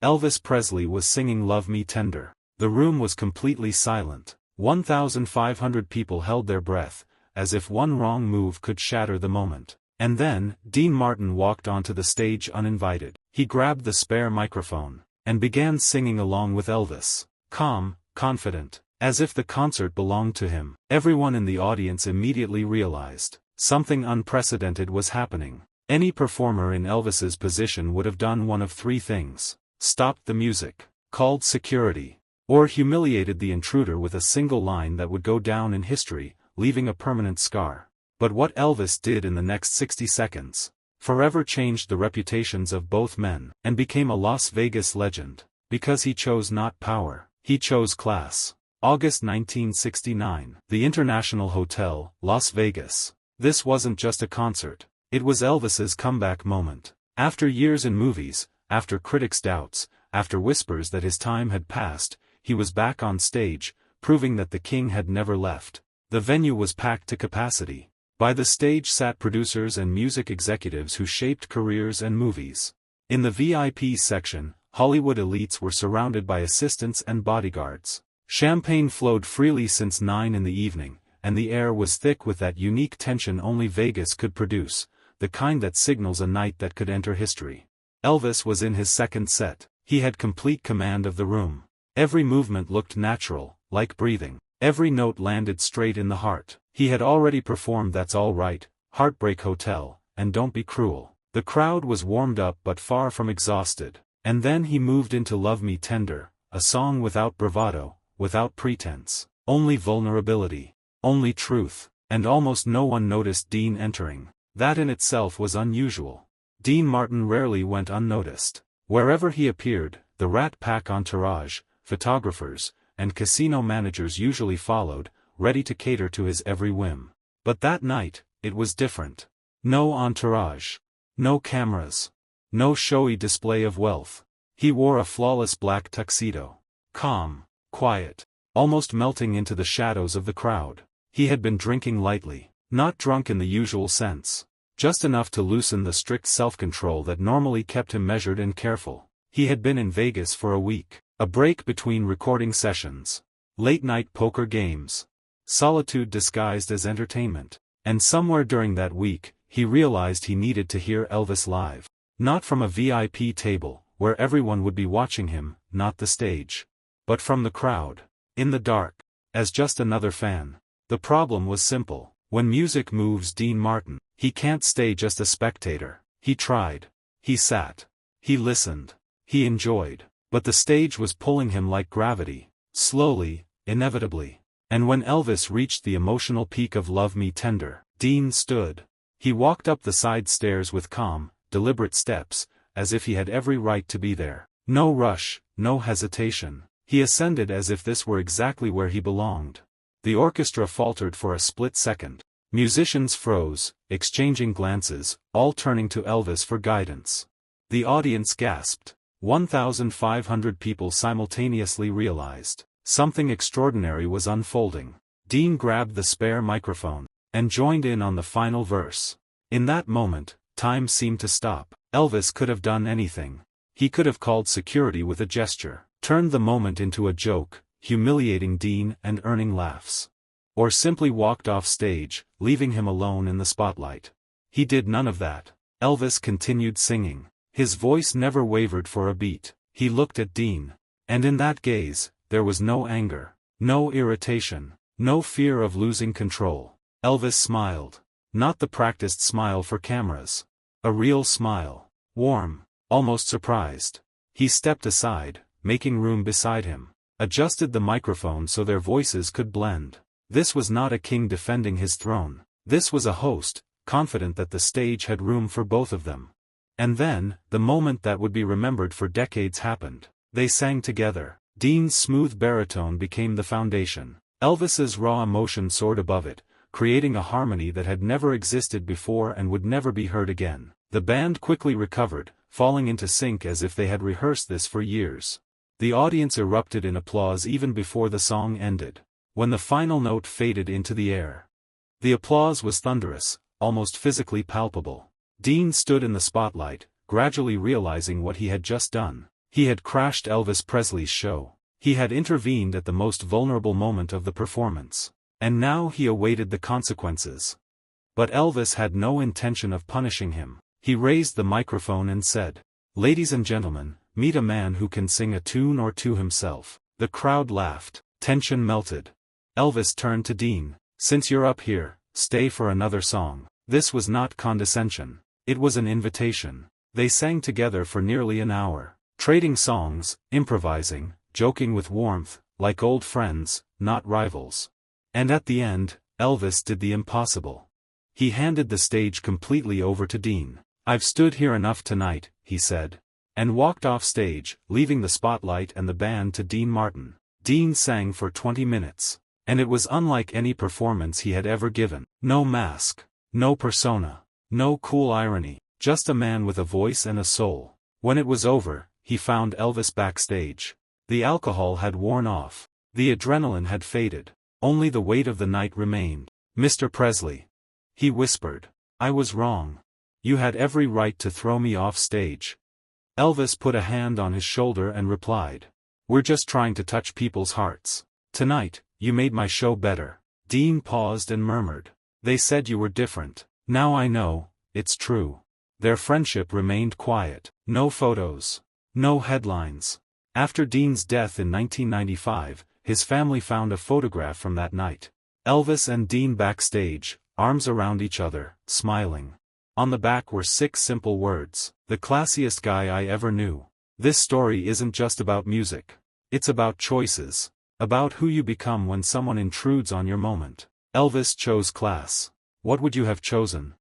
Elvis Presley was singing Love Me Tender. The room was completely silent. 1,500 people held their breath, as if one wrong move could shatter the moment. And then, Dean Martin walked onto the stage uninvited. He grabbed the spare microphone, and began singing along with Elvis. Calm, confident, as if the concert belonged to him. Everyone in the audience immediately realized something unprecedented was happening. Any performer in Elvis's position would have done one of three things: stopped the music, called security, or humiliated the intruder with a single line that would go down in history, leaving a permanent scar. But what Elvis did in the next 60 seconds forever changed the reputations of both men, and became a Las Vegas legend. Because he chose not power, he chose class. August 1969. The International Hotel, Las Vegas. This wasn't just a concert. It was Elvis's comeback moment. After years in movies, after critics' doubts, after whispers that his time had passed, he was back on stage, proving that the king had never left. The venue was packed to capacity. By the stage sat producers and music executives who shaped careers and movies. In the VIP section, Hollywood elites were surrounded by assistants and bodyguards. Champagne flowed freely since 9 in the evening, and the air was thick with that unique tension only Vegas could produce, the kind that signals a night that could enter history. Elvis was in his second set. He had complete command of the room. Every movement looked natural, like breathing. Every note landed straight in the heart. He had already performed That's All Right, Heartbreak Hotel, and Don't Be Cruel. The crowd was warmed up but far from exhausted. And then he moved into Love Me Tender, a song without bravado, without pretense, only vulnerability, only truth, and almost no one noticed Dean entering. That in itself was unusual. Dean Martin rarely went unnoticed. Wherever he appeared, the Rat Pack entourage, photographers, and casino managers usually followed, ready to cater to his every whim. But that night, it was different. No entourage. No cameras. No showy display of wealth. He wore a flawless black tuxedo. Calm, quiet, almost melting into the shadows of the crowd. He had been drinking lightly, not drunk in the usual sense. Just enough to loosen the strict self-control that normally kept him measured and careful. He had been in Vegas for a week. A break between recording sessions. Late-night poker games. Solitude disguised as entertainment. And somewhere during that week, he realized he needed to hear Elvis live. Not from a VIP table, where everyone would be watching him, not the stage. But from the crowd. In the dark. As just another fan. The problem was simple. When music moves Dean Martin, he can't stay just a spectator. He tried. He sat. He listened. He enjoyed. But the stage was pulling him like gravity. Slowly, inevitably. And when Elvis reached the emotional peak of Love Me Tender, Dean stood. He walked up the side stairs with calm, deliberate steps, as if he had every right to be there. No rush, no hesitation. He ascended as if this were exactly where he belonged. The orchestra faltered for a split second. Musicians froze, exchanging glances, all turning to Elvis for guidance. The audience gasped. 1,500 people simultaneously realized something extraordinary was unfolding. Dean grabbed the spare microphone and joined in on the final verse. In that moment, time seemed to stop. Elvis could have done anything. He could have called security with a gesture, turned the moment into a joke, humiliating Dean and earning laughs. Or simply walked off stage, leaving him alone in the spotlight. He did none of that. Elvis continued singing. His voice never wavered for a beat. He looked at Dean. And in that gaze, there was no anger, no irritation, no fear of losing control. Elvis smiled. Not the practiced smile for cameras. A real smile. Warm, almost surprised. He stepped aside, making room beside him. Adjusted the microphone so their voices could blend. This was not a king defending his throne. This was a host, confident that the stage had room for both of them. And then, the moment that would be remembered for decades happened. They sang together. Dean's smooth baritone became the foundation. Elvis's raw emotion soared above it, creating a harmony that had never existed before and would never be heard again. The band quickly recovered, falling into sync as if they had rehearsed this for years. The audience erupted in applause even before the song ended. When the final note faded into the air, the applause was thunderous, almost physically palpable. Dean stood in the spotlight, gradually realizing what he had just done. He had crashed Elvis Presley's show. He had intervened at the most vulnerable moment of the performance. And now he awaited the consequences. But Elvis had no intention of punishing him. He raised the microphone and said, "Ladies and gentlemen, meet a man who can sing a tune or two himself." The crowd laughed. Tension melted. Elvis turned to Dean. "Since you're up here, stay for another song." This was not condescension. It was an invitation. They sang together for nearly an hour, trading songs, improvising, joking with warmth, like old friends, not rivals. And at the end, Elvis did the impossible. He handed the stage completely over to Dean. "I've stood here enough tonight," he said. And walked off stage, leaving the spotlight and the band to Dean Martin. Dean sang for 20 minutes. And it was unlike any performance he had ever given. No mask. No persona. No cool irony. Just a man with a voice and a soul. When it was over, he found Elvis backstage. The alcohol had worn off. The adrenaline had faded. Only the weight of the night remained. "Mr. Presley," he whispered, "I was wrong. You had every right to throw me off stage." Elvis put a hand on his shoulder and replied, "We're just trying to touch people's hearts. Tonight, you made my show better." Dean paused and murmured, "They said you were different. Now I know, it's true." Their friendship remained quiet. No photos. No headlines. After Dean's death in 1995, his family found a photograph from that night. Elvis and Dean backstage, arms around each other, smiling. On the back were 6 simple words: "The classiest guy I ever knew." This story isn't just about music. It's about choices. About who you become when someone intrudes on your moment. Elvis chose class. What would you have chosen?